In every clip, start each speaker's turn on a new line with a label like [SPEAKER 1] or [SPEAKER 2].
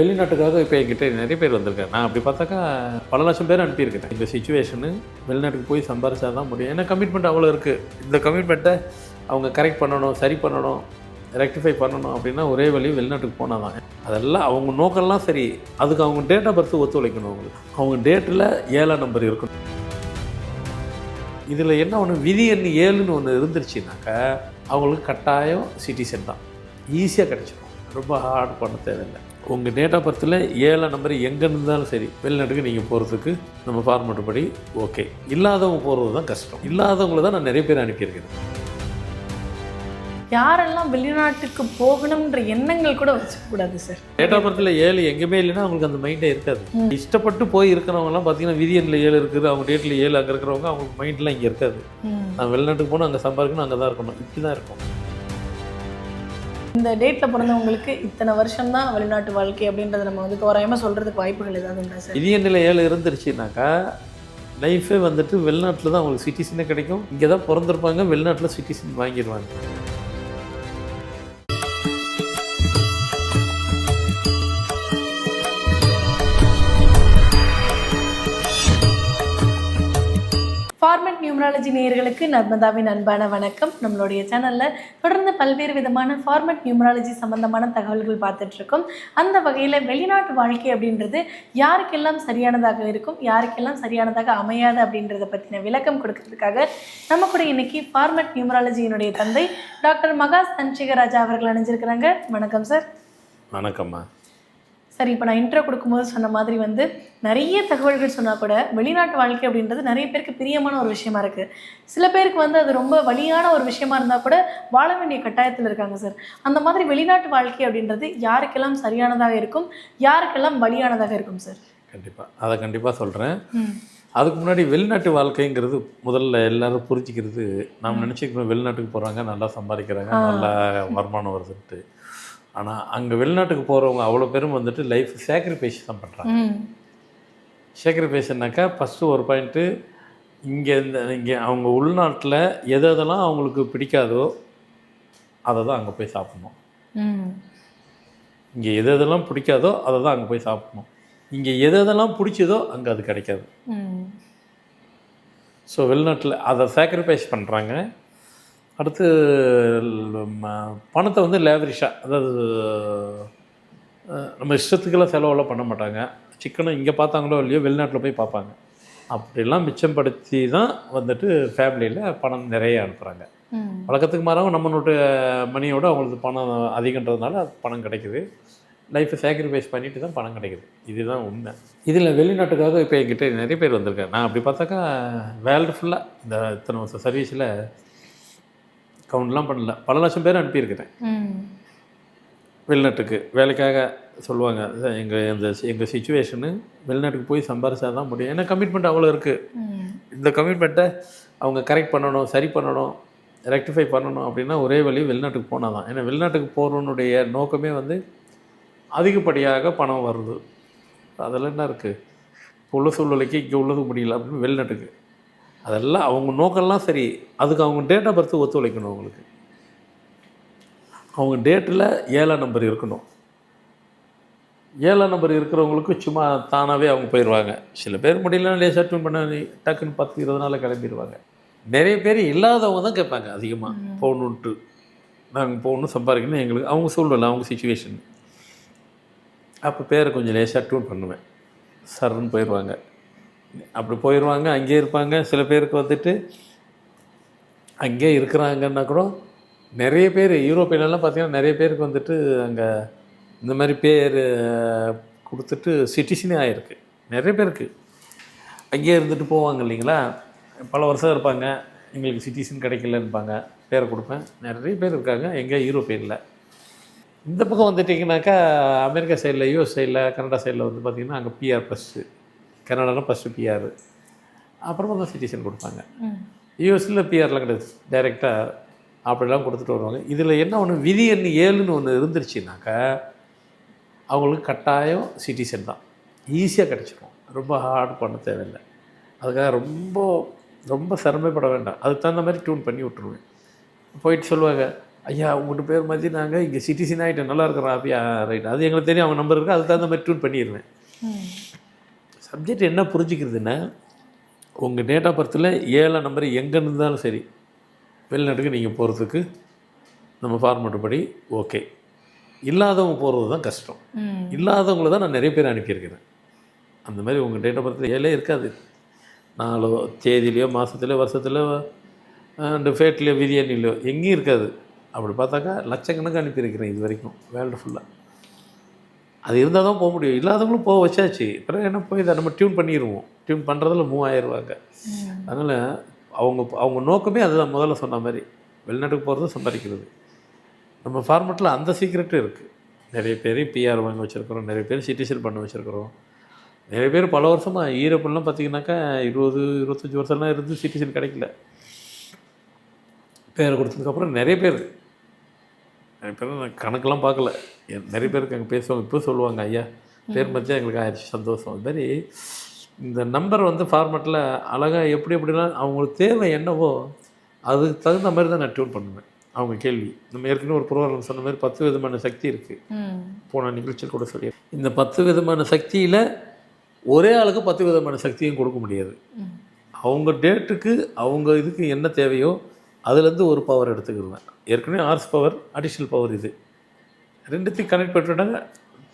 [SPEAKER 1] வெளிநாட்டுக்காக இப்போ என்கிட்ட நிறைய பேர் வந்திருக்காங்க. நான் அப்படி பார்த்தாக்கா பல லட்சம் பேர் அனுப்பியிருக்கிறேன். இந்த சிச்சுவேஷனு வெளிநாட்டுக்கு போய் சம்பாரிச்சா தான் முடியும். ஏன்னா கமிட்மெண்ட் அவ்வளோ இருக்குது. இந்த கமிட்மெண்ட்டை அவங்க கரெக்ட் பண்ணணும், சரி பண்ணணும், ரெக்டிஃபை பண்ணணும் அப்படின்னா ஒரே வழி வெளிநாட்டுக்கு போனால் தான். அதெல்லாம் அவங்க நோக்கம்லாம் சரி, அதுக்கு அவங்க டேட் ஆஃப் பர்த் ஒத்துழைக்கணும். அவங்க டேட்டில் 7ஆம் நம்பர் இருக்கணும். இதில் என்ன ஒன்று, விதி எண் 7ன்னு ஒன்று இருந்துருச்சுனாக்கா அவங்களுக்கு கட்டாயம் சிட்டிசன் தான், ஈஸியாக கிடச்சிடும். ரொம்ப ஹார்ட் பண்ண தேவையில்லை. உங்கள் டேட் ஆஃப் பர்த்தில் 7ஆம் நம்பர் எங்கே இருந்தாலும் சரி வெளிநாட்டுக்கு நீங்கள் போகிறதுக்கு நம்ம ஃபார்மேட் படி ஓகே. இல்லாதவங்க போகிறது தான் கஷ்டம். இல்லாதவங்களை தான் நான் நிறைய பேர் அனுப்பியிருக்கேன்.
[SPEAKER 2] யாரெல்லாம் வெளிநாட்டுக்கு போகணுன்ற எண்ணங்கள் கூட வச்சுக்கூடாது சார்.
[SPEAKER 1] டேட் ஆஃப் பர்த்தில் 7 எங்கேயுமே இல்லைன்னா அவங்களுக்கு அந்த மைண்டே இருக்காது. இஷ்டப்பட்டு போய் இருக்கிறவங்கலாம் பார்த்தீங்கன்னா விதி எண்ணில் 7 இருக்குது, அவங்க டேட்டில் 7 அங்கே இருக்கிறவங்க அவங்க மைண்ட்லாம் இங்கே இருக்காது. நான் வெளிநாட்டுக்கு போகணும், அங்கே சம்பாதிக்கணும், அங்கே தான் இருக்கணும், இப்படி தான் இருக்கும்.
[SPEAKER 2] இந்த டேட்டில் பிறந்தவங்களுக்கு இத்தனை வருஷம் தான் வெளிநாட்டு வாழ்க்கை அப்படின்றத நம்ம வந்து தோராயமாக சொல்கிறதுக்கு வாய்ப்புகள் ஏதாவது உண்டா சார்?
[SPEAKER 1] விதி எண்ணில் 7 இருந்துருச்சுனாக்கா லைஃபே வந்துட்டு வெளிநாட்டில் தான் அவங்களுக்கு சிட்டிசனே கிடைக்கும். இங்கே தான் பிறந்திருப்பாங்க, வெளிநாட்டில் சிட்டிசன் வாங்கிடுவாங்க.
[SPEAKER 2] ஃபார்மட் நியூமராலஜி நேயர்களுக்கு நர்மதாவின் அன்பான வணக்கம். நம்மளுடைய சேனலில் தொடர்ந்து பல்வேறு விதமான ஃபார்மட் நியூமராலஜி சம்பந்தமான தகவல்கள் பார்த்துட்ருக்கோம். அந்த வகையில் வெளிநாட்டு வாழ்க்கை அப்படின்றது யாருக்கெல்லாம் சரியானதாக இருக்கும், யாருக்கெல்லாம் சரியானதாக அமையாது அப்படின்றத பற்றின விளக்கம் கொடுக்கறதுக்காக நம்ம கூட இன்னைக்கு ஃபார்மட் நியூமராலஜியினுடைய தந்தை டாக்டர் மகா சஞ்சிகராஜா அவர்கள் அணிஞ்சிருக்கிறாங்க. வணக்கம் சார்.
[SPEAKER 1] வணக்கம்மா.
[SPEAKER 2] சரி, இப்போ நான் இன்ட்ரோ கொடுக்கும்போது சொன்ன மாதிரி வந்து நிறைய தகவல்கள் சொன்னால் கூட வெளிநாட்டு வாழ்க்கை அப்படின்றது நிறைய பேருக்கு பிரியமான ஒரு விஷயமா இருக்குது. சில பேருக்கு வந்து அது ரொம்ப வலியான ஒரு விஷயமா இருந்தால் கூட வாழ வேண்டிய கட்டாயத்தில் இருக்காங்க சார். அந்த மாதிரி வெளிநாட்டு வாழ்க்கை அப்படின்றது யாருக்கெல்லாம் சரியானதாக இருக்கும், யாருக்கெல்லாம் வலியானதாக இருக்கும் சார்?
[SPEAKER 1] அதை கண்டிப்பாக சொல்கிறேன். அதுக்கு முன்னாடி வெளிநாட்டு வாழ்க்கைங்கிறது முதல்ல எல்லாரும் புரிஞ்சிக்கிறது. நாம் நினச்சிக்கிறோம் வெளிநாட்டுக்கு போகிறாங்க, நல்லா சம்பாதிக்கிறாங்க, நல்லா வருமானம் வருதுன்ட்டு. ஆனால் அங்கே வெளிநாட்டுக்கு போகிறவங்க அவ்வளோ பேரும் வந்துட்டு லைஃப் சேக்ரிஃபைஸ் தான் பண்ணுறாங்க. சேக்ரிஃபைஸ்னாக்கா ஃபஸ்ட்டு ஒரு பாயிண்ட்டு, இங்கே அவங்க உள்நாட்டில் எதெல்லாம் அவங்களுக்கு பிடிக்காதோ அதை தான் அங்கே போய் சாப்பிட்ணும். இங்கே எதெல்லாம் பிடிக்காதோ அதை தான் அங்கே போய் சாப்பிட்ணும். இங்கே எதெல்லாம் பிடிச்சதோ அங்கே அது கிடைக்காது. ஸோ வெளிநாட்டில் அதை சேக்ரிஃபைஸ் பண்ணுறாங்க. அடுத்து பணத்தை வந்து லேவரிஷாக, அதாவது நம்ம இஷ்டத்துக்கெல்லாம் செலவெல்லாம் பண்ண மாட்டாங்க. சிக்கனை இங்கே பார்த்தாங்களோ இல்லையோ வெளிநாட்டில் போய் பார்ப்பாங்க. அப்படிலாம் மிச்சப்படுத்தி தான் வந்துட்டு ஃபேமிலியில் பணம் நிறைய அனுப்புகிறாங்க. வழக்கத்துக்கு மாறாக நம்மளோட மணியோட அவங்களுக்கு பணம் அதிகன்றதுனால பணம் கிடைக்குது. லைஃப்பை சேக்ரிஃபைஸ் பண்ணிட்டு தான் பணம் கிடைக்குது. இதுதான் உண்மை. இதில் வெளிநாட்டுக்காக இப்போ என்கிட்ட நிறைய பேர் வந்திருக்காங்க. நான் அப்படி பார்த்தாக்கா வேர்ல்டு ஃபுல்லாக இந்த இத்தனை வருஷம் சர்வீஸில் கவுண்ட்லாம் பண்ணல, பல லட்சம் பேர் அனுப்பியிருக்கிறேன் வெளிநாட்டுக்கு. வேலைக்காக சொல்லுவாங்க, எங்கள் சிச்சுவேஷனு வெளிநாட்டுக்கு போய் சம்பாரிச்சா தான் முடியும். ஏன்னா கமிட்மெண்ட் அவ்வளோ இருக்குது. இந்த கமிட்மெண்ட்டை அவங்க கரெக்ட் பண்ணணும், சரி பண்ணணும், ரெக்டிஃபை பண்ணணும் அப்படின்னா ஒரே வழி வெளிநாட்டுக்கு போனால் தான். ஏன்னா வெளிநாட்டுக்கு போகிறவனுடைய நோக்கமே வந்து அதிகப்படியாக பணம் வருது. அதில் என்ன இருக்குது, இப்போ உள்ள சூழ்நிலைக்கு இங்கே உள்ளது முடியல அப்படின்னு வெளிநாட்டுக்கு. அதெல்லாம் அவங்க நோக்கம்லாம் சரி, அதுக்கு அவங்க டேட் ஆஃப் பர்த் ஒத்துழைக்கணும். அவங்களுக்கு அவங்க டேட்டில் 7ஆம் நம்பர் இருக்கணும். 7ஆம் நம்பர் இருக்கிறவங்களுக்கு சும்மா தானாகவே அவங்க போயிடுவாங்க. சில பேர் முடியலன்னா லேசாக டியூன் பண்ண டக்குன்னு 10-20 நாளில் கிளம்பிடுவாங்க. நிறைய பேர் இல்லாதவங்க தான் கேட்பாங்க அதிகமாக, போகணுன்ட்டு. நாங்கள் போகணும், சம்பாதிக்கணும், எங்களுக்கு அவங்க சூழ்நிலை, அவங்க சிச்சுவேஷன். அப்போ பேரை கொஞ்சம் லேசாக டியூன் பண்ணுவேன், சர்ன்னு போயிடுவாங்க. அப்படி போயிடுவாங்க, அங்கேயே இருப்பாங்க. சில பேருக்கு வந்துட்டு அங்கேயே இருக்கிறாங்கன்னா கூட நிறைய பேர் யூரோப்பியெல்லாம் பார்த்திங்கன்னா நிறைய பேருக்கு வந்துட்டு அங்கே இந்த மாதிரி பேர் கொடுத்துட்டு சிட்டிசனே ஆகிருக்கு. நிறைய பேருக்கு அங்கேயே இருந்துட்டு போவாங்க இல்லைங்களா, பல வருஷம் இருப்பாங்க, எங்களுக்கு சிட்டிசன் கிடைக்கலன்னுப்பாங்க, பேரை கொடுப்பேன். நிறைய பேர் இருக்காங்க எங்கே யூரோப்பியனில். இந்த பக்கம் வந்துட்டிங்கனாக்கா அமெரிக்கா சைடில், யூஎஸ் சைடில், கனடா சைடில் வந்து பார்த்திங்கன்னா அங்கே பிஆர் ப்ளஸ்ஸு. கனடாவில் ஃபஸ்ட்டு பிஆர், அப்புறமா தான் சிட்டிசன் கொடுப்பாங்க. யூஎஸில் பிஆர்லாம் கிடையாது, டைரெக்டாக அப்படிலாம் கொடுத்துட்டு வருவாங்க. இதில் என்ன ஒன்று, விதி எண் 7ன்னு ஒன்று இருந்துருச்சுனாக்கா அவங்களுக்கு கட்டாயம் சிட்டிசன் தான், ஈஸியாக கிடச்சிடும். ரொம்ப ஹார்ட் பண்ண தேவையில்லை. அதுக்காக ரொம்ப ரொம்ப சிரமப்பட வேண்டாம். அதுக்கு தகுந்த மாதிரி டியூன் பண்ணி விட்டுருவேன். போயிட்டு சொல்லுவாங்க, ஐயா உங்கள்கிட்ட பேர் மாதிரி நாங்கள் இங்கே சிட்டிசன் ஆகிட்டேன் நல்லா இருக்கிறோம் ஹாப்பியா ரைட் அது எங்களுக்கு தெரியும் அவங்க நம்பர் இருக்குது அதுக்கு தகுந்த மாதிரி டியூன் பண்ணிடுவேன். சப்ஜெக்ட் என்ன புரிஞ்சுக்கிறதுன்னா உங்கள் டேட் ஆஃப் பர்த்தில் 7 நம்பர் எங்கே இருந்தாலும் சரி வெளிநாட்டுக்கு நீங்கள் போகிறதுக்கு நம்ம ஃபார்மேட்டு படி ஓகே. இல்லாதவங்க போகிறது தான் கஷ்டம். இல்லாதவங்கள தான் நான் நிறைய பேர் அனுப்பியிருக்கிறேன். அந்த மாதிரி உங்கள் டேட் ஆஃப் பர்த்தில் 7 இருக்காது. 4 தேதியிலையோ மாதத்துலையோ வருஷத்துலையோ அண்டு ஃபேட்லையோ விதியன்லையோ எங்கேயும் இருக்காது. அப்படி பார்த்தாக்கா லட்சக்கணக்கு அனுப்பியிருக்கிறேன் இது வரைக்கும் வேர்ல்டு ஃபுல்லாக. அது இருந்தால் தான் போக முடியும். இல்லாதவங்களும் போக வச்சாச்சு. பிறகு என்ன போய் இதை நம்ம டியூன் பண்ணிடுவோம். டியூன் பண்ணுறதுல 3000 ரூபாங்க. அதனால் அவங்க நோக்கமே அதுதான் முதல்ல சொன்ன மாதிரி வெளிநாட்டுக்கு போகிறது சம்பாதிக்கிறது. நம்ம ஃபார்மெட்டில் அந்த சீக்ரெட்டும் இருக்குது. நிறைய பேர் பிஆர் வாங்கி வச்சுருக்கிறோம், நிறைய பேர் சிட்டிசன் பண்ண வச்சுருக்கிறோம், நிறைய பேர் பல வருஷமாக ஈரோப்பெல்லாம் பார்த்திங்கனாக்கா 20-25 வருஷம்லாம் இருந்து சிட்டிசன் கிடைக்கல. பேரை கொடுத்ததுக்கப்புறம் நிறைய பேர் நான் கணக்கெல்லாம் பார்க்கல, நிறைய பேருக்கு அங்கே பேசுவாங்க. இப்போ சொல்லுவாங்க ஐயா பேர் மச்சா எங்களுக்கு ஆயிடுச்சு சந்தோஷம். அது மாதிரி இந்த நம்பர் வந்து ஃபார்மெட்டில் அழகாக எப்படின்னா அவங்களுக்கு தேவை என்னவோ அதுக்கு தகுந்த மாதிரி தான் நான் டியூன் பண்ணுவேன். அவங்க கேள்வி நம்ம ஏற்கனவே ஒரு ப்ரோக்ராம் சொன்ன மாதிரி 10 விதமான சக்தி இருக்குது. போன நிகழ்ச்சியில் கூட சொல்லி இந்த 10 விதமான சக்தியில் ஒரே ஆளுக்கு 10 விதமான சக்தியும் கொடுக்க முடியாது. அவங்க டேட்டுக்கு அவங்க இதுக்கு என்ன தேவையோ அதுலேருந்து ஒரு பவர் எடுத்துக்கிடுவேன். ஏற்கனவே ஹார்ஸ் பவர் அடிஷ்னல் பவர் இது ரெண்டுத்தையும் கனெக்ட் பண்ணிட்டாங்க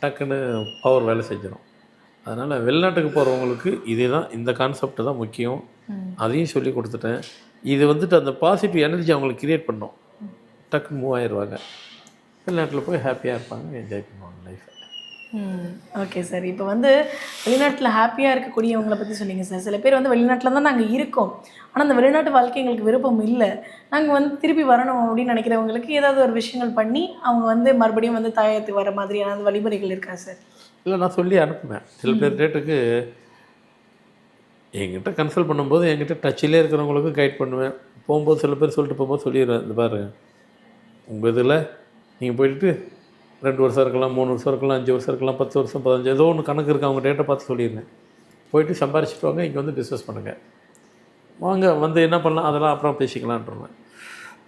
[SPEAKER 1] டக்குன்னு பவர் வேலை செஞ்சிடும். அதனால் வெளிநாட்டுக்கு போகிறவங்களுக்கு இதே தான் இந்த கான்செப்ட் தான் முக்கியம். அதையும் சொல்லி கொடுத்துட்டேன். இது வந்துட்டு அந்த பாசிட்டிவ் எனர்ஜி அவங்களுக்கு க்ரியேட் பண்ணோம். டக்குன்னு மூவ் ஆயிடுவாங்க. வெளிநாட்டில் போய் ஹாப்பியாக இருப்பாங்க, என்ஜாய் பண்ணுவாங்க லைஃப்பை.
[SPEAKER 2] Okay sir. இப்போ வந்து வெளிநாட்டில் ஹாப்பியாக இருக்கக்கூடியவங்களை பற்றி சொன்னீங்க சார். சில பேர் வந்து வெளிநாட்டில் தான் நாங்கள் இருக்கோம், ஆனால் அந்த வெளிநாட்டு வாழ்க்கை எங்களுக்கு விருப்பம் இல்லை, நாங்கள் வந்து திருப்பி வரணும் அப்படின்னு நினைக்கிறவங்களுக்கு ஏதாவது ஒரு விஷயங்கள் பண்ணி அவங்க வந்து மறுபடியும் வந்து தாயத்துக்கு வர மாதிரியான வழிமுறைகள் இருக்கா சார்?
[SPEAKER 1] இல்லை நான் சொல்லி அனுப்புவேன். சில பேர் டேட்டுக்கு என்கிட்ட கன்சல்ட் பண்ணும்போது என்கிட்ட டச்சிலே இருக்கிறவங்களுக்கு கைட் பண்ணுவேன். போகும்போது சில பேர் சொல்லிட்டு போகும்போது சொல்லிடுவேன், இந்த பாருங்க உங்கள் இதில் நீங்கள் போயிட்டு 2 வருஷம் இருக்கலாம், 3 வருஷம் இருக்கலாம், 5 வருஷம் இருக்கலாம், 10 வருஷம் 15 ஏதோ ஒன்று கணக்கு இருக்குது. அவங்க டேட்டை பார்த்து சொல்லிடுவேன். போயிட்டு சம்பாரிச்சிட்டு வாங்க, இங்கே வந்து பிஸ்னஸ் பண்ணுங்கள், வாங்க வந்து என்ன பண்ணலாம் அதெல்லாம் அப்புறம் பேசிக்கலான்றேன்.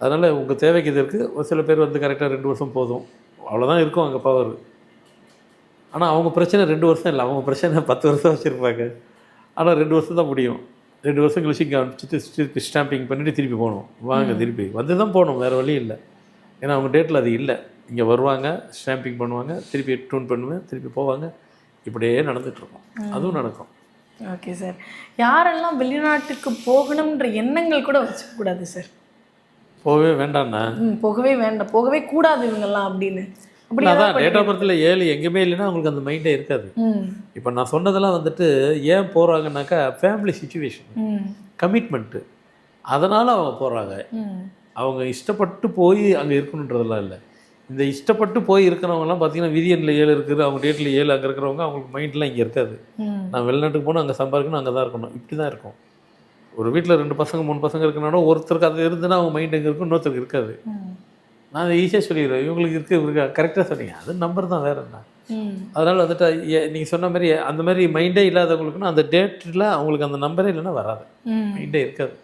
[SPEAKER 1] அதனால் உங்கள் தேவைக்கு இது இருக்குது. ஒரு சில பேர் வந்து கரெக்டாக 2 வருஷம் போதும் அவ்வளோதான் இருக்கும் அங்கே பவர். ஆனால் அவங்க பிரச்சனை 2 வருஷம் இல்லை, அவங்க பிரச்சனை 10 வருஷம் வச்சுருப்பாங்க. ஆனால் 2 வருஷம் தான் முடியும். 2 வருஷம் கழிச்சு இங்கே அனுப்பிச்சிட்டு ஸ்டாம்பிங் பண்ணிவிட்டு திருப்பி போகணும். வாங்க திருப்பி வந்து தான் போகணும், வேறு வழி இல்லை. ஏன்னா அவங்க டேட்டில் அது இல்லை. இங்கே வருவாங்க, ஸ்டாம்பிங் பண்ணுவாங்க, திருப்பி டூன் பண்ணுவேன், திருப்பி போவாங்க. இப்படியே நடந்துகிட்ருக்கோம். அதுவும் நடக்கும்.
[SPEAKER 2] Okay sir. யாரெல்லாம் வெளிநாட்டுக்கு போகணுன்ற எண்ணங்கள் கூட வச்சுக்கூடாது சார்?
[SPEAKER 1] போகவே வேண்டாம்ண்ணா.
[SPEAKER 2] போகவே வேண்டாம், போகவே கூடாது இவங்கெல்லாம் அப்படின்னு. அப்படி
[SPEAKER 1] அதான் டேட் ஆஃப் பர்த்தில் 7 எங்கேயுமே இல்லைன்னா அவங்களுக்கு அந்த மைண்டே இருக்காது. இப்போ நான் சொன்னதெல்லாம் வந்துட்டு ஏன் போகிறாங்கன்னாக்கா ஃபேமிலி சுச்சுவேஷன், கமிட்மெண்ட்டு, அதனால் அவங்க போகிறாங்க. அவங்க இஷ்டப்பட்டு போய் அங்கே இருக்கணுன்றதெல்லாம் இல்லை. இந்த இஷ்டப்பட்டு போய் இருக்கிறவங்கலாம் பார்த்தீங்கன்னா விதியனில் 7 இருக்குது, அவங்க டேட்டில் 7 அங்கே இருக்கிறவங்க அவங்களுக்கு மைண்ட்லாம் இங்கே இருக்காது. நான் வெளிநாட்டுக்கு போனால் அங்கே சம்பாதிக்கணும், அங்கே தான் இருக்கணும், இப்படி தான் இருக்கும். ஒரு வீட்டில் 2 பசங்க 3 பசங்க இருக்கனாலும் ஒருத்தருக்கு அது இருந்துன்னா அவங்க மைண்ட் எங்கே இருக்கும், இன்னொருத்தருக்கு இருக்காது. நான் அதை ஈஸியாக சொல்லிடுவேன், இவங்களுக்கு இருக்குது கரெக்டாக சொன்னீங்க, அது நம்பர் தான் வேறு என்ன. அதனால் வந்துட்டு நீங்கள் சொன்ன மாதிரி அந்த மாதிரி மைண்டே இல்லாதவங்களுக்குன்னா அந்த டேட்டில் அவங்களுக்கு அந்த நம்பரே இல்லைன்னா வராது, மைண்டே இருக்காது.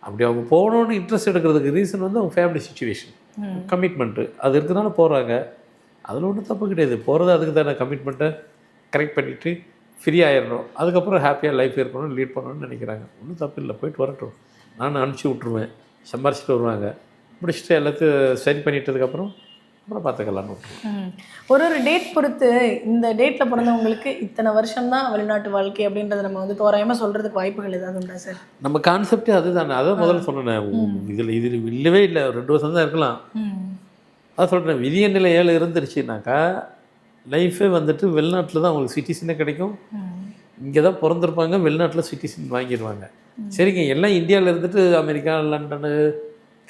[SPEAKER 1] அப்படி அவங்க போகணுன்னு இன்ட்ரெஸ்ட் எடுக்கிறதுக்கு ரீசன் வந்து அவங்க ஃபேமிலி சுச்சுவேஷன், கமிட்மெண்ட்டு அது இருக்கிறனால போகிறாங்க. அதில் ஒன்றும் தப்பு கிடையாது. போகிறது அதுக்கு தானே, கமிட்மெண்ட்டை கரெக்ட் பண்ணிவிட்டு ஃப்ரீ ஆகிடணும், அதுக்கப்புறம் ஹாப்பியாக லைஃப் இருக்கணும்னு லீட் பண்ணணும்னு நினைக்கிறாங்க. ஒன்றும் தப்பு இல்லை, போயிட்டு வரட்டும். நான் அனுப்பிச்சி விட்ருவேன், சம்பாரிச்சிட்டு வருவாங்க, முடிச்சுட்டு எல்லாத்தையும் சரி பண்ணிட்டதுக்கப்புறம் அப்புறம் பார்த்துக்கலான்னு விட்ருவேன்.
[SPEAKER 2] ஒரு டேட் பொறுத்து இந்த டேட்டில் பிறந்தவங்களுக்கு இத்தனை வருஷம்தான் வெளிநாட்டு வாழ்க்கை அப்படின்றத நம்ம வந்து தோராயமாக சொல்கிறதுக்கு வாய்ப்புகள் ஏதாவது உண்டா சார்?
[SPEAKER 1] நம்ம கான்செப்டே அதுதானே, அதான் முதல்ல சொன்னேன். இதில் இல்லவே இல்லை, 2 வருஷம் தான் இருக்கலாம். அதான் சொல்கிறேன், விதிய நிலை 7 இருந்துருச்சுனாக்கா லைஃபே வந்துட்டு வெளிநாட்டில் தான் அவங்களுக்கு சிட்டிசனே கிடைக்கும். இங்கே தான் பிறந்திருப்பாங்க, வெளிநாட்டில் சிட்டிசன் வாங்கிடுவாங்க. சரிங்க, எல்லாம் இந்தியாவில் இருந்துட்டு அமெரிக்கா, லண்டனு,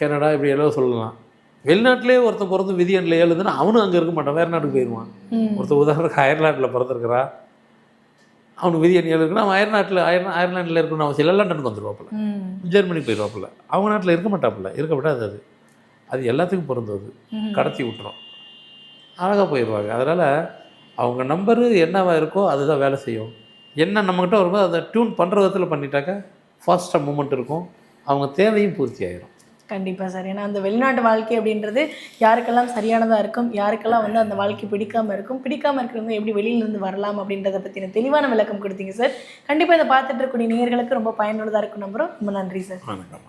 [SPEAKER 1] கனடா இப்படி எல்லாம் சொல்லலாம். வெளிநாட்டிலே ஒருத்தன் பிறந்து விதியனில் 7 இருந்துன்னா அவனும் அங்கே இருக்க மாட்டான், வேறு நாட்டுக்கு போயிடுவான். ஒருத்தர் உதாரணத்துக்கு அயர்லாண்டில் பிறந்திருக்கிறா, அவனுக்கு விதியன் 7 இருக்குன்னா அவன் அயர்லாண்டில் இருக்கணும்னு அவசியம் இல்லை, லண்டனுக்கு வந்துடுவாப்பில், ஜெர்மனிக்கு போயிடுவாப்பில். அவங்க நாட்டில் இருக்க மாட்டாப்பில், இருக்க விடாது. அது எல்லாத்துக்கும் பிறந்தது, கடத்தி விட்டுரும், அழகாக போயிடுவாங்க. அதனால் அவங்க நம்பரு என்னவா இருக்கோ அதுதான் வேலை செய்யும். என்ன நம்மக்கிட்ட வரும்போது அதை டியூன் பண்ணுற விதத்தில் பண்ணிட்டாக்கா ஃபாஸ்ட்டாக மூமெண்ட் இருக்கும், அவங்க தேவையும் பூர்த்தி ஆகிடும்.
[SPEAKER 2] கண்டிப்பாக சார். ஏன்னா அந்த வெளிநாட்டு வாழ்க்கை அப்படின்றது யாருக்கெல்லாம் சரியானதாக இருக்கும், யாருக்கெல்லாம் வந்து அந்த வாழ்க்கை பிடிக்காமல் இருக்கும், பிடிக்காமல் இருக்கிறவங்க எப்படி வெளியிலேருந்து வரலாம் அப்படின்றத பற்றின தெளிவான விளக்கம் கொடுத்தீங்க சார். கண்டிப்பாக இதை பார்த்துட்டு இருக்கக்கூடிய நேயர்களுக்கு ரொம்ப பயனுள்ளதாக இருக்கும் நம்புகிறோம். ரொம்ப நன்றி சார்.
[SPEAKER 1] வணக்கம்.